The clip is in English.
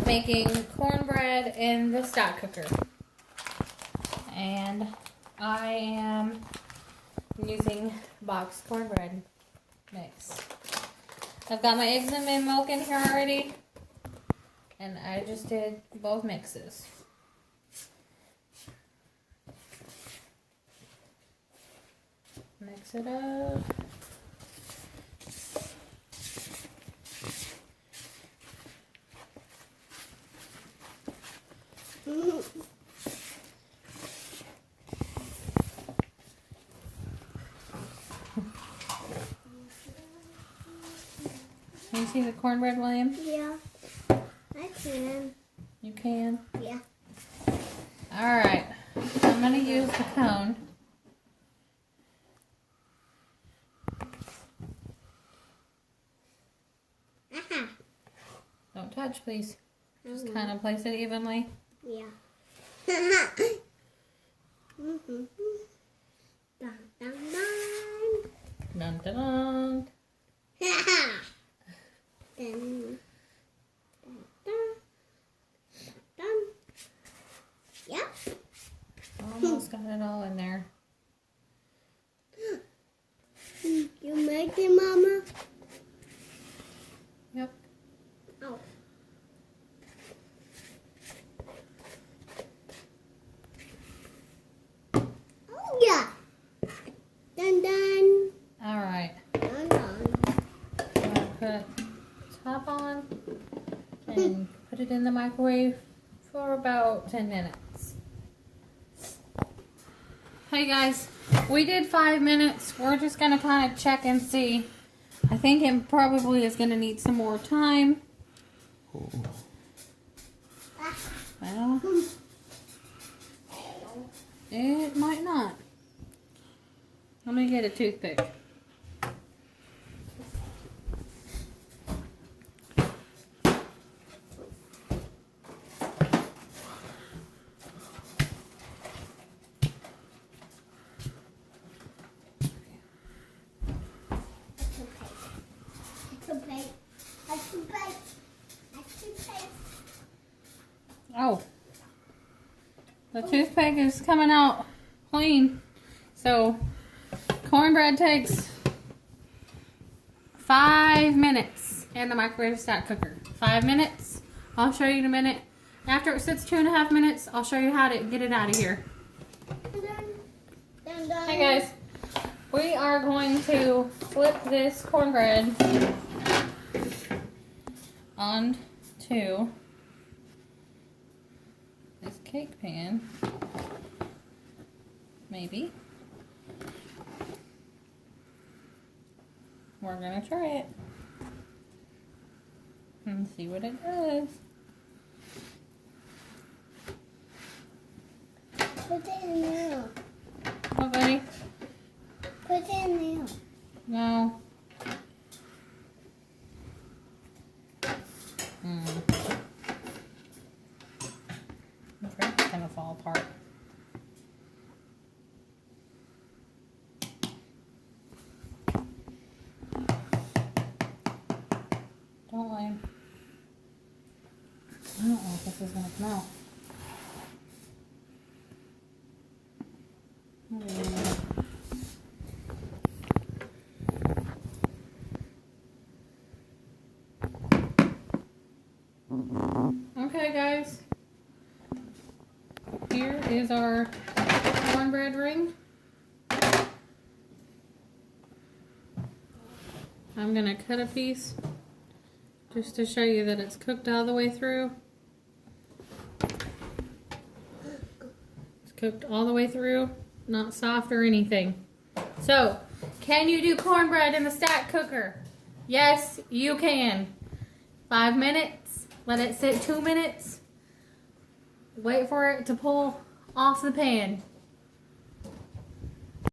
making cornbread in the stock cooker. And I am using boxed cornbread mix. I've got my eggs and milk in here already. And I just did both mixes. Mix it up. Can you see the cornbread, William? Yeah, I can. You can? Yeah. Alright, I'm going to use the cone. Don't touch, please. Just kind of place it evenly. Yeah. Dun, dun, dun. Dun, dun, dun. Dun, dun, dun. Yep. Almost got it all in there. You make it, Mama? Yep. Oh. Oh, yeah. Dun, dun. Alright. Dun, dun. I'm going to put top on and put it in the microwave for about 10 minutes. Hey guys, we did 5 minutes. We're just going to kind of check and see. I think it probably is going to need some more time. Well, it might not. Let me get a toothpick. Oh, the toothpick is coming out clean. So, cornbread takes 5 minutes in the microwave stock cooker. 5 minutes. I'll show you in a minute. After it sits 2.5 minutes, I'll show you how to get it out of here. Hey guys, we are going to flip this cornbread onto this cake pan, maybe. We're gonna try it and see what it does. Put it in there. What, buddy? Put it in there. No. I'm afraid it's gonna fall apart. Don't worry. I don't know if this is gonna come out. Okay, guys. Here is our cornbread ring. I'm gonna cut a piece just to show you that it's cooked all the way through. It's cooked all the way through, not soft or anything. So, can you do cornbread in the stack cooker? Yes, you can. 5 minutes, let it sit 2 minutes. Wait for it to pull off the pan.